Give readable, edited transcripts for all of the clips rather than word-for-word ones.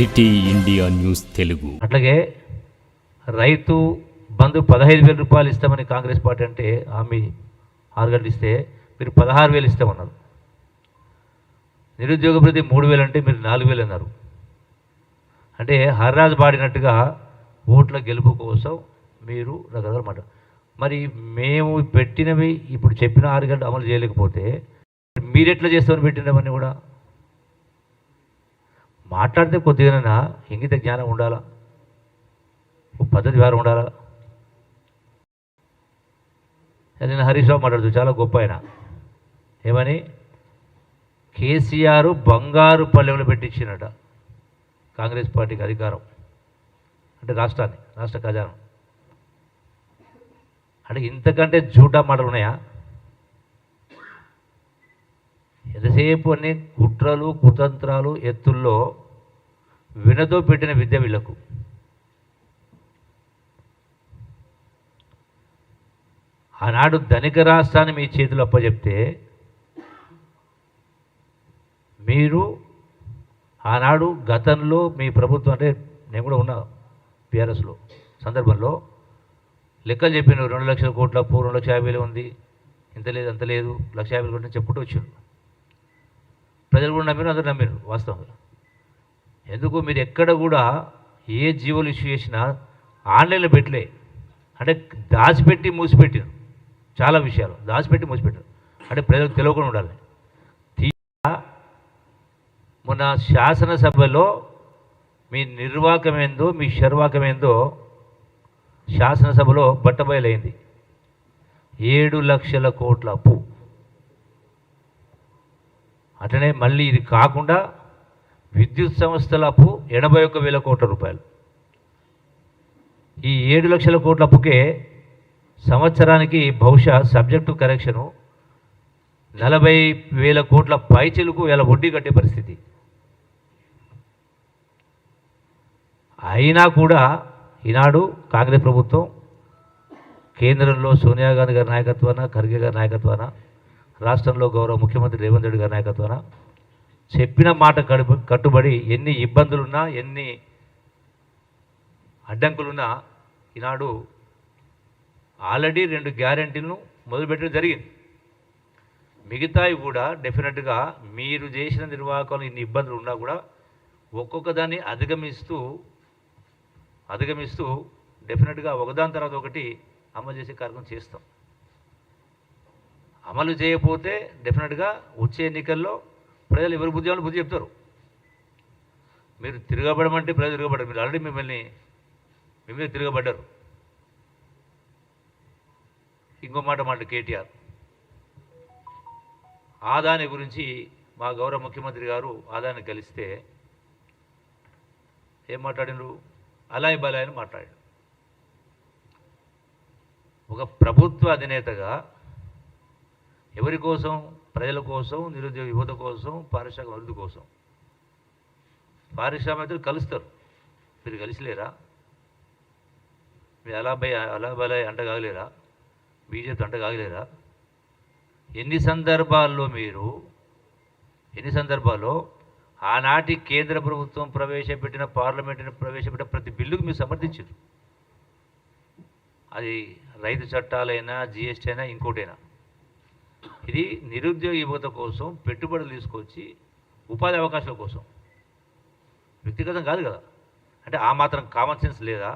City India news Telugu. అట్లాగే రైతు బంధు 15,000 రూపాయలు ఇస్తామని కాంగ్రెస్ పార్టీ అంటే హామీ 6 గంటలు ఇస్తే మీరు 16,000 ఇస్తామన్నారు. నిరుద్యోగ భృతి 3,000 అంటే మీరు 4,000 అన్నారు. అంటే హర్రాజు పాడినట్టుగా ఓట్ల గెలుపు కోసం మీరు రకరకాల మాట. మరి మేము పెట్టినవి ఇప్పుడు చెప్పిన 6 గంటలు అమలు చేయలేకపోతే మీరెట్లా చేస్తామని పెట్టినవన్నీ కూడా మాట్లాడితే కొద్దిగానైనా ఇంగిత జ్ఞానం ఉండాలా, పద్ధతి వారు ఉండాలా. నేను హరీష్ రావు మాట్లాడుతూ చాలా గొప్ప ఆయన. ఏమని కేసీఆర్ బంగారు పల్లెంలో పెట్టించినట కాంగ్రెస్ పార్టీకి అధికారం, అంటే రాష్ట్ర ఖజానా. అంటే ఇంతకంటే జూటా మాటలు ఉన్నాయా? ఎంతసేపు అన్ని కుట్రలు కుతంత్రాలు ఎత్తుల్లో వినతో పెట్టిన విద్య వీళ్లకు. ఆనాడు ధనిక రాష్ట్రాన్ని మీ చేతులు అప్పచెప్తే మీరు ఆనాడు గతంలో మీ ప్రభుత్వం, అంటే నేను కూడా ఉన్నా బీఆర్ఎస్లో సందర్భంలో లెక్కలు చెప్పిన 2 లక్షల కోట్ల అప్పు, 2,50,000 ఉంది, ఇంత లేదు అంత లేదు, 1,50,000 కోట్లు చెప్పుకుంటూ వచ్చారు. ప్రజలు కూడా నమ్మిరు, అందరూ నమ్మిరు వాస్తవంగా. ఎందుకు మీరు ఎక్కడ కూడా ఏ జీవోలు ఇష్యూ చేసినా ఆన్లైన్లో పెట్టలే, అంటే దాచిపెట్టి మూసిపెట్టారు. చాలా విషయాలు దాచిపెట్టి మూసిపెట్టారు, అంటే ప్రజలకు తెలియకుండా ఉండాలి. మొన్న శాసనసభలో మీ నిర్వాకమేందో మీ శర్వాకమేందో శాసనసభలో బట్టబయలైంది. 7 లక్షల కోట్ల అప్పు. అట్లనే మళ్ళీ ఇది కాకుండా విద్యుత్ సంస్థల అప్పు 81,000 కోట్ల రూపాయలు. ఈ 7 లక్షల కోట్ల అప్పుకే సంవత్సరానికి బహుశా సబ్జెక్టు కరెక్షను 40,000 కోట్ల పైచిలకు ఇలా వడ్డీ కట్టే పరిస్థితి. అయినా కూడా ఈనాడు కాంగ్రెస్ ప్రభుత్వం కేంద్రంలో సోనియా గాంధీ గారి నాయకత్వాన, ఖర్గే గారి నాయకత్వాన, రాష్ట్రంలో గౌరవ ముఖ్యమంత్రి రేవంత్ రెడ్డి గారి నాయకత్వాన చెప్పిన మాట కట్టుబడి ఎన్ని ఇబ్బందులున్నా ఎన్ని అడ్డంకులున్నా ఈనాడు ఆల్రెడీ 2 గ్యారెంటీలను మొదలుపెట్టడం జరిగింది. మిగతావి కూడా డెఫినెట్గా మీరు చేసిన నిర్వాహకంలో ఇన్ని ఇబ్బందులు ఉన్నా కూడా ఒక్కొక్క దాన్ని అధిగమిస్తూ డెఫినెట్గా ఒకదాని తర్వాత ఒకటి అమలు చేసే కార్యక్రమం చేస్తాం. అమలు చేయకపోతే డెఫినెట్గా వచ్చే ఎన్నికల్లో ప్రజలు ఎవరి బుద్ధి వాళ్ళు బుద్ధి చెప్తారు. మీరు తిరగబడమంటే ప్రజలు తిరగబడ్డారు. మీరు ఆల్రెడీ మీ మీద తిరగబడ్డారు. ఇంకో మాట కేటీఆర్ ఆదాని గురించి మా గౌరవ ముఖ్యమంత్రి గారు ఆదాన్ని కలిస్తే ఏం మాట్లాడినారు? అలాయ్ బలాయ్ అని మాట్లాడారు. ఒక ప్రభుత్వ అధినేతగా ఎవరి కోసం? ప్రజల కోసం, నిరుద్యోగ యువత కోసం, పారిశ్రామిక అభివృద్ధి కోసం. పారిశ్రామికలు కలుస్తారు, మీరు కలిసిలేరా? మీరు అలా బలాయ్ అంటగాగలేరా? బీజేపీ అంటగాగలేరా? ఎన్ని సందర్భాల్లో ఆనాటి కేంద్ర ప్రభుత్వం ప్రవేశపెట్టిన, పార్లమెంటుని ప్రవేశపెట్టిన ప్రతి బిల్లుకు మీరు సమర్థించారు. అది రైతు చట్టాలైనా, జిఎస్టీ అయినా, ఇంకోటైనా. ఇది నిరుద్యోగ యువత కోసం పెట్టుబడులు తీసుకొచ్చి ఉపాధి అవకాశాల కోసం, వ్యక్తిగతం కాదు కదా. అంటే ఆ మాత్రం కామన్ సెన్స్ లేదా?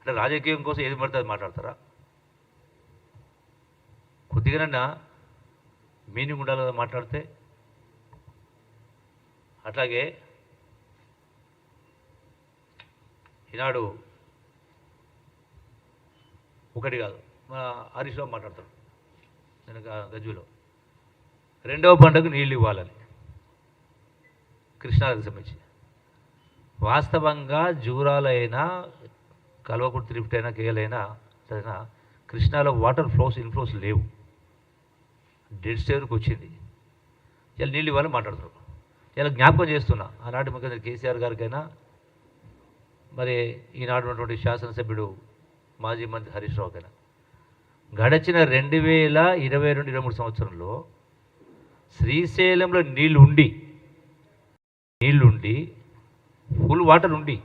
అంటే రాజకీయం కోసం ఏది పడితే అది మాట్లాడతారా? కొద్దిగానన్నా మీనింగ్ ఉండాలి కదా మాట్లాడితే. అట్లాగే ఈనాడు ఒకటి కాదు, మన హరీష్ రావు మాట్లాడతాడు. నేను గజ్జులో 2వ పంటకు నీళ్ళు ఇవ్వాలని కృష్ణానదికి సంబంధించి. వాస్తవంగా జూరాలైనా, కల్వకుర్తి లిఫ్ట్ అయినా, కేలైనా సరేనా, కృష్ణాలో వాటర్ ఇన్ఫ్లోస్ లేవు. డెడ్ స్టేజ్కి వచ్చింది. ఇలా నీళ్ళు ఇవ్వాలని మాట్లాడుతున్నారు. ఇలా జ్ఞాపకం చేస్తున్నా ఆనాటి ముఖ్యమంత్రి కేసీఆర్ గారికైనా, మరి ఈనాడు ఉన్నటువంటి శాసనసభ్యుడు మాజీ మంత్రి హరీష్ రావుకైనా, గడిచిన 2022-23 సంవత్సరంలో శ్రీశైలంలో నీళ్లుండి ఫుల్ వాటర్ ఉండి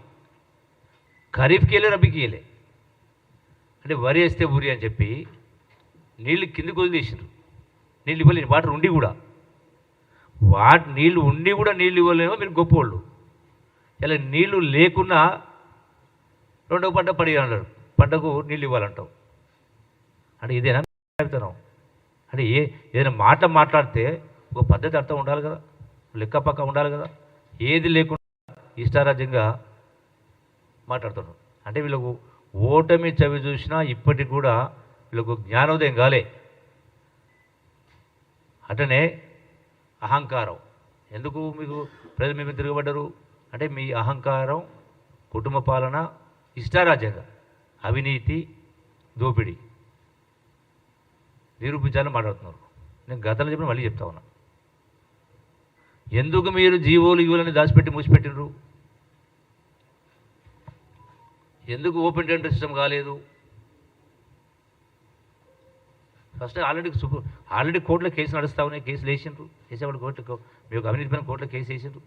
ఖరీఫ్కి వెళ్ళే రబీకి వెళ్ళే అంటే వరి వేస్తే ఊరి అని చెప్పి నీళ్ళు కిందికి వదిలేసారు. నీళ్ళు ఇవ్వలేని వాటర్ ఉండి కూడా నీళ్ళు ఉండి కూడా నీళ్ళు ఇవ్వలేమో మీరు గొప్పవాళ్ళు. ఇలా నీళ్ళు లేకున్నా రెండో పంట పడి అన్నారు, పంటకు నీళ్ళు ఇవ్వాలంటావు. అంటే ఇదేనా చెప్తాను? అంటే ఏదైనా మాట మాట్లాడితే ఒక పద్ధతి అర్థం ఉండాలి కదా, లెక్క పక్క ఉండాలి కదా. ఏది లేకుండా ఇష్టారాజ్యంగా మాట్లాడుతున్నారు. అంటే వీళ్ళకు ఓటమి చవి చూసినా ఇప్పటికి కూడా వీళ్ళకు జ్ఞానోదయం కాలే. అటనే అహంకారం. ఎందుకు మీకు ప్రజలు మేము తిరగబడ్డారు అంటే మీ అహంకారం, కుటుంబ పాలన, ఇష్టారాజ్యంగా అవినీతి, దోపిడీ నిరూపించాలని మాట్లాడుతున్నారు. నేను గతంలో చెప్పిన మళ్ళీ చెప్తా ఉన్నా. ఎందుకు మీరు జీవోలు ఇవ్వాలని దాచిపెట్టి మూసిపెట్టినరు? ఎందుకు ఓపెన్ టెండర్ సిస్టమ్ కాలేదు? ఫస్ట్ ఆల్రెడీ కోర్టులో కేసు నడుస్తా ఉన్నాయి. కేసులు వేసిండ్రు, వేసేవాడు కోర్టుకు మీకు అవినీతి పైన కోర్టులో కేసు వేసిండ్రు.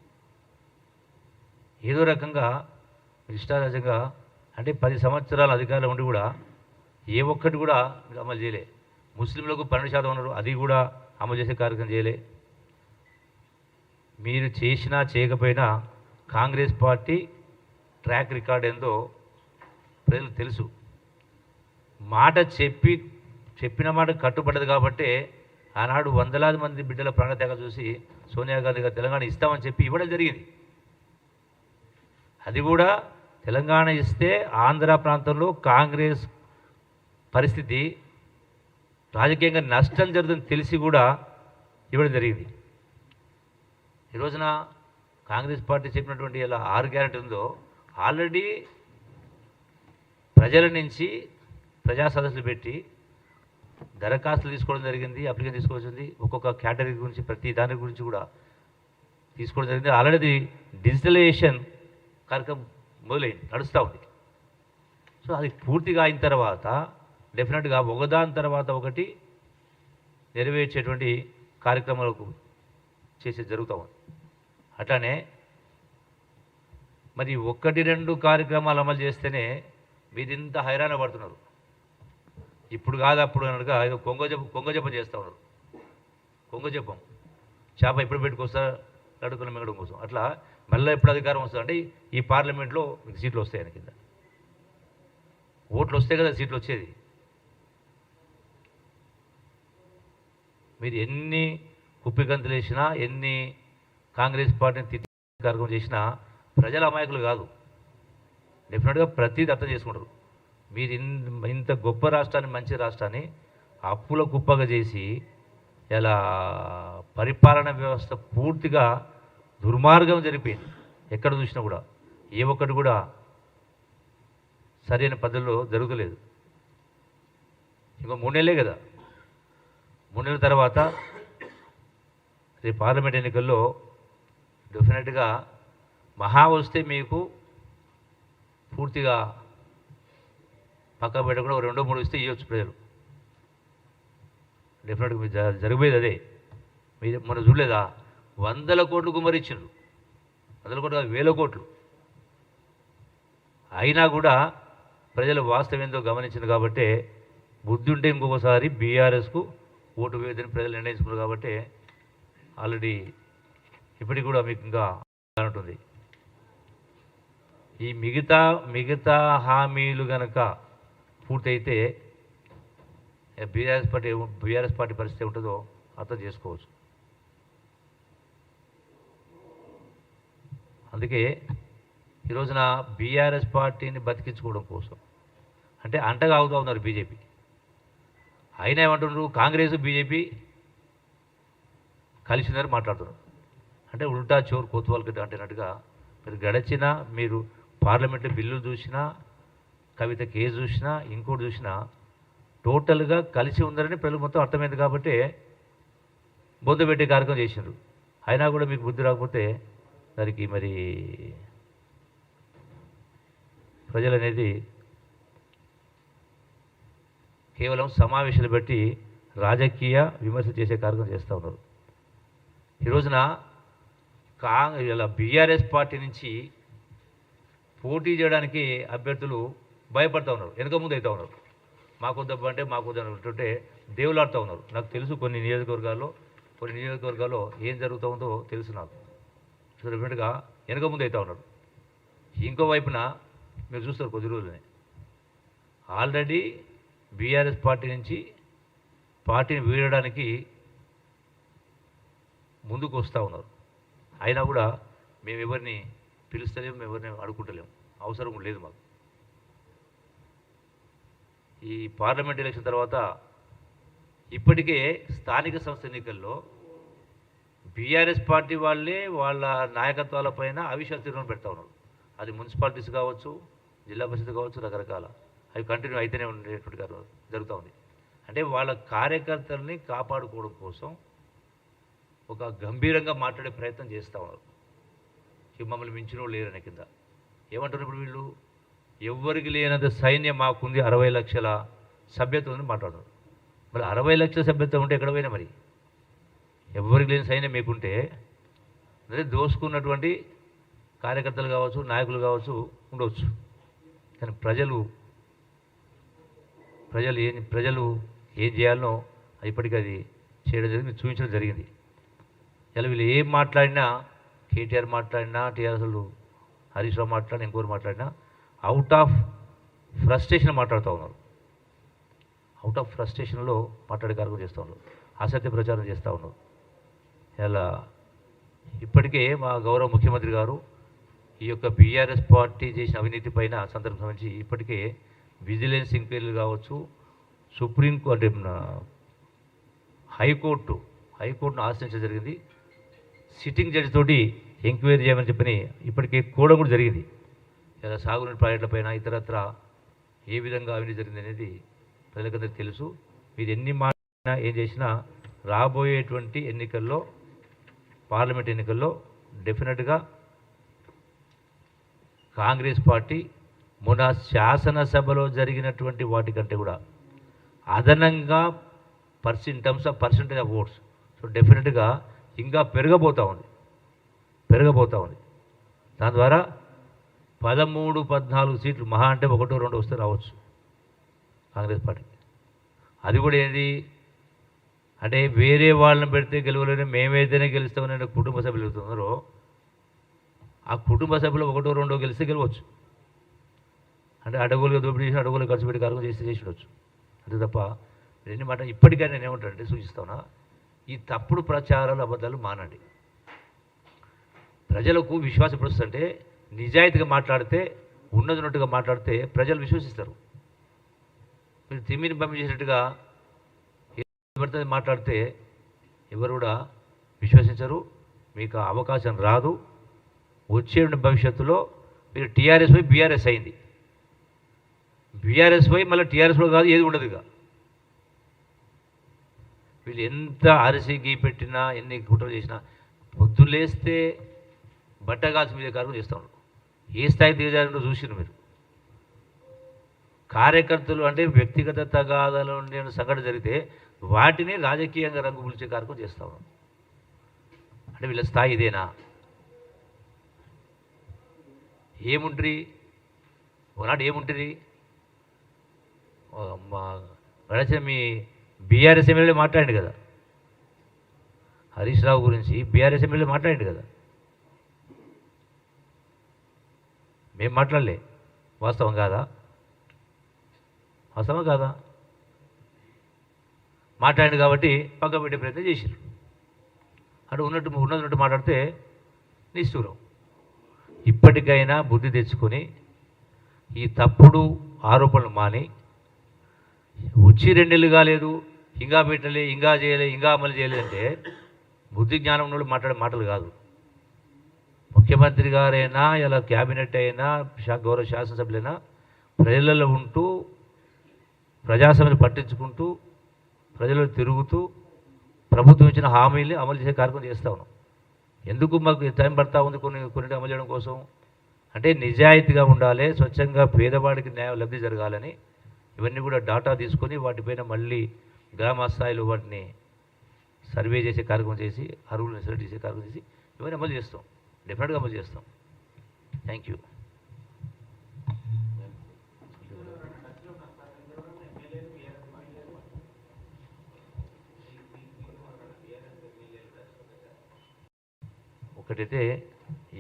ఏదో రకంగా ఇష్టారాజ్యంగా అంటే 10 సంవత్సరాల అధికారులు ఉండి కూడా ఏ ఒక్కటి కూడా అమలు చేయలే. ముస్లింలకు 12% ఉన్నారు, అది కూడా అమలు చేసే కార్యక్రమం చేయలే. మీరు చేసినా చేయకపోయినా కాంగ్రెస్ పార్టీ ట్రాక్ రికార్డ్ ఏందో ప్రజలకు తెలుసు. మాట చెప్పిన మాట కట్టుబడ్డది కాబట్టి ఆనాడు వందలాది మంది బిడ్డల ప్రాణత్యాగం చూసి సోనియా గాంధీ గారు తెలంగాణ ఇస్తామని చెప్పి ఇవ్వడం జరిగింది. అది కూడా తెలంగాణ ఇస్తే ఆంధ్ర ప్రాంతంలో కాంగ్రెస్ పరిస్థితి రాజకీయంగా నష్టం జరుగుతుందని తెలిసి కూడా ఇవ్వడం జరిగింది. ఈ రోజున కాంగ్రెస్ పార్టీ చెప్పినటువంటి ఇలా 6 గ్యారెంటీ ఉందో ఆల్రెడీ ప్రజల నుంచి ప్రజా సదస్సులు పెట్టి దరఖాస్తులు తీసుకోవడం జరిగింది, అప్లికేషన్ తీసుకోవాల్సింది. ఒక్కొక్క కేటగిరీ గురించి ప్రతి దాని గురించి కూడా తీసుకోవడం జరిగింది. ఆల్రెడీ డిజిటలైజేషన్ కార్యక్రమం మొదలైంది, నడుస్తూ ఉంది. సో అది పూర్తిగా అయిన తర్వాత డెఫినెట్గా ఒకదాని తర్వాత ఒకటి నెరవేర్చేటువంటి కార్యక్రమాలకు చేసే జరుగుతూ ఉంది. అట్లానే మరి 1-2 కార్యక్రమాలు అమలు చేస్తేనే మీరు ఇంత హైరాణ పడుతున్నారు. ఇప్పుడు కాదు అప్పుడు అనగా ఏదో కొంగజపం చేస్తూ ఉన్నారు. కొంగజపం చేప ఎప్పుడు పెట్టుకొస్తా అడుగుల మింగడం కోసం. అట్లా మళ్ళీ ఎప్పుడు అధికారం వస్తుంది అంటే ఈ పార్లమెంట్లో మీకు సీట్లు వస్తాయి. కింద ఓట్లు వస్తే కదా సీట్లు వచ్చేది. మీరు ఎన్ని కుప్పిగంతులు వేసినా, ఎన్ని కాంగ్రెస్ పార్టీని తిట్టి కార్యక్రమం చేసినా ప్రజల అమాయకులు కాదు. డెఫినెట్గా ప్రతిదీ అర్థం చేసుకుంటారు. మీరు ఇంత గొప్ప రాష్ట్రాన్ని, మంచి రాష్ట్రాన్ని అప్పుల కుప్పగా చేసి ఇలా పరిపాలన వ్యవస్థ పూర్తిగా దుర్మార్గం జరిపోయింది. ఎక్కడ చూసినా కూడా ఏ ఒక్కటి కూడా సరైన పద్ధతిలో జరుగుతలేదు. ఇంకో 3 నెలలే కదా, 3 నెలల తర్వాత రేపు పార్లమెంట్ ఎన్నికల్లో డెఫినెట్గా మహా వస్తే మీకు పూర్తిగా పక్క పెట్టకుండా 2-3 ఇస్తే ఇవ్వచ్చు ప్రజలు. డెఫినెట్గా మీరు జరిగిపోయేది అదే. మీరు మనం చూడలేదా 100 కోట్లు గుమ్మరిచ్చిండ్రు, 100 కోట్లు కాదు 1000 కోట్లు. అయినా కూడా ప్రజలు వాస్తవం ఏందో గమనించింది కాబట్టి బుద్ధి ఉంటే ఇంకొకసారి బీఆర్ఎస్కు ఓటు వేయదని ప్రజలు నిర్ణయించుకున్నారు. కాబట్టి ఆల్రెడీ ఇప్పటికి కూడా మీకు ఇంకా ఉంటుంది. ఈ మిగతా హామీలు కనుక పూర్తయితే బీఆర్ఎస్ పార్టీ పరిస్థితి ఉంటుందో అర్థం చేసుకోవచ్చు. అందుకే ఈ రోజున బీఆర్ఎస్ పార్టీని బతికించుకోవడం కోసం అంటే అంటగా అవుతూ ఉన్నారు బీజేపీ. అయినా ఏమంటున్నారు, కాంగ్రెస్ బీజేపీ కలిసి ఉన్నారు మాట్లాడుతున్నారు. అంటే ఉల్టా చోర్ కోత్వాల్కి అంటున్నట్టుగా మీరు గడచిన మీరు పార్లమెంట్లో బిల్లులు చూసినా, కవిత కేసు చూసినా, ఇంకోటి చూసినా టోటల్గా కలిసి ఉందని ప్రజలు మొత్తం అర్థమైంది. కాబట్టి బొందు పెట్టే కార్యక్రమం చేసినారు. అయినా కూడా మీకు బుద్ధి రాకపోతే దానికి మరి ప్రజలు అనేది కేవలం సమావేశాలు బట్టి రాజకీయ విమర్శ చేసే కార్యక్రమం చేస్తూ ఉన్నారు. ఈ రోజున ఇలా బీఆర్ఎస్ పార్టీ నుంచి పోటీ చేయడానికి అభ్యర్థులు భయపడతా ఉన్నారు, వెనక ముందు అవుతూ ఉన్నారు. మాకు దెబ్బ అంటే మాకు అంటుంటే దేవులాడుతూ ఉన్నారు. నాకు తెలుసు కొన్ని నియోజకవర్గాల్లో ఏం జరుగుతూ ఉందో తెలుసు నాకు. సో డెఫినెట్గా వెనక ముందు అవుతూ ఉన్నారు. ఇంకో వైపున మీరు చూస్తారు కొద్ది రోజులనే ఆల్రెడీ బీఆర్ఎస్ పార్టీ నుంచి పార్టీని వీడడానికి ముందుకు వస్తూ ఉన్నారు. అయినా కూడా మేము ఎవరిని పిలుస్తలేము, మేము ఎవరిని అడుగుంటలేము, అవసరం లేదు మాకు. ఈ పార్లమెంట్ ఎలక్షన్ తర్వాత ఇప్పటికే స్థానిక సంస్థ ఎన్నికల్లో బీఆర్ఎస్ పార్టీ వాళ్ళే వాళ్ళ నాయకత్వాలపైన అవిశ్వాస తీర్మానం పెడతా ఉన్నారు. అది మున్సిపాలిటీస్ కావచ్చు, జిల్లా పరిషత్ కావచ్చు, రకరకాల అవి కంటిన్యూ అయితేనే ఉండేటువంటి జరుగుతూ ఉంది. అంటే వాళ్ళ కార్యకర్తల్ని కాపాడుకోవడం కోసం ఒక గంభీరంగా మాట్లాడే ప్రయత్నం చేస్తూ ఉన్నారు. మమ్మల్ని మించిన వాళ్ళు లేరనే కింద ఏమంటారు ఇప్పుడు వీళ్ళు? ఎవరికి లేనంత సైన్యం మాకుంది, 60 లక్షల సభ్యత్వం ఉంది మాట్లాడుతున్నారు. మరి 60 లక్షల సభ్యత్వం ఉంటే ఎక్కడ పోయినా? మరి ఎవరికి లేని సైన్యం మీకుంటే అదే దోసుకున్నటువంటి కార్యకర్తలు కావచ్చు, నాయకులు కావచ్చు ఉండవచ్చు. కానీ ప్రజలు ఏం చేయాలనో ఇప్పటికీ అది చేయడం జరిగింది, చూపించడం జరిగింది. ఇలా వీళ్ళు ఏం మాట్లాడినా, కేటీఆర్ మాట్లాడినా, టీఆర్ఎస్లు హరీష్ రావు మాట్లాడినా, ఇంకోరు మాట్లాడినా అవుట్ ఆఫ్ ఫ్రస్ట్రేషన్ మాట్లాడుతూ ఉన్నారు. అవుట్ ఆఫ్ ఫ్రస్ట్రేషన్లో మాట్లాడే కార్యక్రమం చేస్తూ ఉన్నారు, అసత్య ప్రచారం చేస్తూ ఉన్నారు. ఇలా ఇప్పటికే మా గౌరవ ముఖ్యమంత్రి గారు ఈ యొక్క బీఆర్ఎస్ పార్టీ చేసిన అవినీతి పైన సందర్భించి ఇప్పటికే విజిలెన్స్ ఎంక్వైరీలు కావచ్చు, సుప్రీంకోర్టు అంటే హైకోర్టును ఆశ్రయించడం జరిగింది. సిట్టింగ్ జడ్జి తోటి ఎంక్వైరీ చేయమని చెప్పని ఇప్పటికే కూడా జరిగింది. ఇలా సాగునీటి ప్రాజెక్టులపైన ఇతరత్ర ఏ విధంగా అవినీతి జరిగింది అనేది ప్రజలకందరికీ తెలుసు. మీరు ఎన్ని మాట్లాడినా ఏం చేసినా రాబోయేటువంటి ఎన్నికల్లో, పార్లమెంట్ ఎన్నికల్లో డెఫినెట్గా కాంగ్రెస్ పార్టీ మొన్న శాసనసభలో జరిగినటువంటి వాటికంటే కూడా అదనంగా in terms of percentage of votes, so డెఫినెట్గా ఇంకా పెరగబోతూ ఉంది. దాని ద్వారా 13-14 సీట్లు మహా అంటే 1-2 వస్తే రావచ్చు కాంగ్రెస్ పార్టీకి. అది కూడా ఏంది అంటే వేరే వాళ్ళని పెడితే గెలవలేని మేమైతేనే గెలుస్తామని కుటుంబ సభ్యులు వెళ్తున్నారో ఆ కుటుంబ సభ్యులు 1-2 గెలిస్తే గెలవచ్చు. అంటే అడవులుగా దోపిడీ చేసి అడవులు ఖర్చు పెట్టి కార్యక్రమం చేసి ఉండొచ్చు. అంతే తప్ప ఎన్ని మాట ఇప్పటికైనా నేను ఏమంటానంటే సూచిస్తానా, ఈ తప్పుడు ప్రచారాలు అబద్ధాలు మానండి. ప్రజలకు విశ్వాసం ఎప్పుడు వస్తుందంటే నిజాయితీగా మాట్లాడితే, ఉన్నదిన్నట్టుగా మాట్లాడితే ప్రజలు విశ్వసిస్తారు. మీరు తిమ్మిని పంపించేసినట్టుగా పడితే మాట్లాడితే ఎవరు కూడా విశ్వసించరు, మీకు అవకాశం రాదు. వచ్చే భవిష్యత్తులో మీరు టీఆర్ఎస్ పోయి బీఆర్ఎస్ అయింది, బీఆర్ఎస్ పోయి మళ్ళీ టీఆర్ఎస్లో కాదు ఏది ఉండదు. ఇక వీళ్ళు ఎంత అరిసి గీ పెట్టినా, ఎన్ని కుట్రలు చేసినా పొద్దులేస్తే బట్టగాల్సి మీద కార్యక్రమం చేస్తూ ఉన్నారు. ఏ స్థాయి దిగజారిందో చూసిరు మీరు. కార్యకర్తలు అంటే వ్యక్తిగత తగాదాలు ఉండే సంఘటన జరిగితే వాటిని రాజకీయంగా రంగు పులిచే కార్యక్రమం చేస్తూ ఉన్నారు. అంటే వీళ్ళ స్థాయి ఇదేనా? ఏముంటుంది ఒకనాడు ఏముంటుంది? గడచిన మీ బీఆర్ఎస్ ఎమ్మెల్యే మాట్లాడింది కదా, హరీష్ రావు గురించి బీఆర్ఎస్ ఎమ్మెల్యే మాట్లాడింది కదా, మేము మాట్లాడలే. వాస్తవం కాదా? వాస్తవం కాదా? మాట్లాడింది కాబట్టి పక్క పెట్టే ప్రయత్నం చేశారు. అంటే ఉన్నట్టు మాట్లాడితే నిష్ఠూరం. ఇప్పటికైనా బుద్ధి తెచ్చుకొని ఈ తప్పుడు ఆరోపణలు మాని, వచ్చి 2 నెలలు కాలేదు ఇంకా పెట్టలే, ఇంకా చేయలే, ఇంకా అమలు చేయలేదంటే బుద్ధి జ్ఞానం నుండి మాట్లాడే మాటలు కాదు. ముఖ్యమంత్రి గారైనా ఇలా క్యాబినెట్ అయినా గౌరవ శాసనసభ్యులైనా ప్రజలలో ఉంటూ ప్రజాసభను పట్టించుకుంటూ ప్రజలు తిరుగుతూ ప్రభుత్వం ఇచ్చిన హామీలు అమలు చేసే కార్యక్రమం చేస్తూ ఉన్నాం. ఎందుకు మాకు టైం పడతా ఉంది కొన్ని అమలు చేయడం కోసం అంటే నిజాయితీగా ఉండాలి, స్వచ్ఛంగా పేదవాడికి న్యాయం లబ్ధి జరగాలని ఇవన్నీ కూడా డాటా తీసుకొని వాటిపైన మళ్ళీ గ్రామ స్థాయిలో వాటిని సర్వే చేసే కార్యక్రమం చేసి అరువులను సెలెక్ట్ చేసే కార్యక్రమం చేసి ఇవన్నీ అమలు చేస్తాం, డెఫినెట్గా అమలు చేస్తాం. Thank you. ఒకటైతే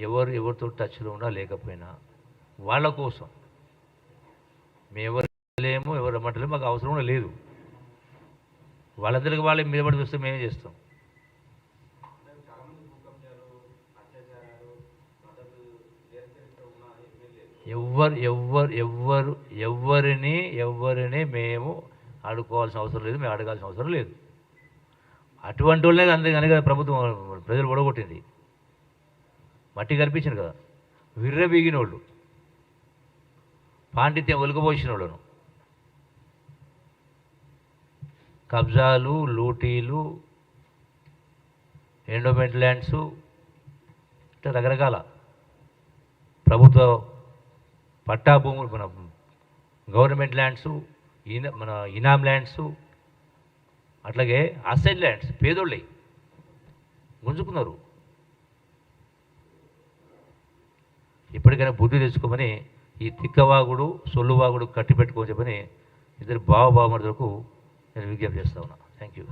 ఎవరితో టచ్లో ఉన్నా లేకపోయినా వాళ్ళ కోసం మేము ఎవరు లేము, ఎవరు రమ్మంటలేము, మాకు అవసరం కూడా లేదు. వాళ్ళందరికీ వాళ్ళే మీద పడి చూస్తే మేమే చేస్తాం. ఎవరిని మేము ఆడుకోవాల్సిన అవసరం లేదు, మేము అడగాల్సిన అవసరం లేదు. అటువంటి వాళ్ళే అందుకని కదా ప్రభుత్వం ప్రజలు ఓడగొట్టింది, మట్టి కనిపించింది కదా. విర్రబీగిన వాళ్ళు, పాండిత్యం ఒలుకబోసిన వాళ్ళను, కబ్జాలు, లూటీలు, ఎండోమెంట్ ల్యాండ్స్, అంటే రకరకాల ప్రభుత్వ పట్టా భూములు, మన గవర్నమెంట్ ల్యాండ్స్, మన ఇనామ్ ల్యాండ్స్, అట్లాగే అసైడ్ ల్యాండ్స్ పేదోళ్ళై గుంజుకున్నారు. ఇప్పటికైనా బుద్ధి తెచ్చుకోమని ఈ తిక్కవాగుడు సొల్లువాగుడు కట్టి పెట్టుకోని చెప్పని ఇద్దరు బావమరుదులకు నేను విజ్ఞప్తి చేస్తా ఉన్నా. Thank you.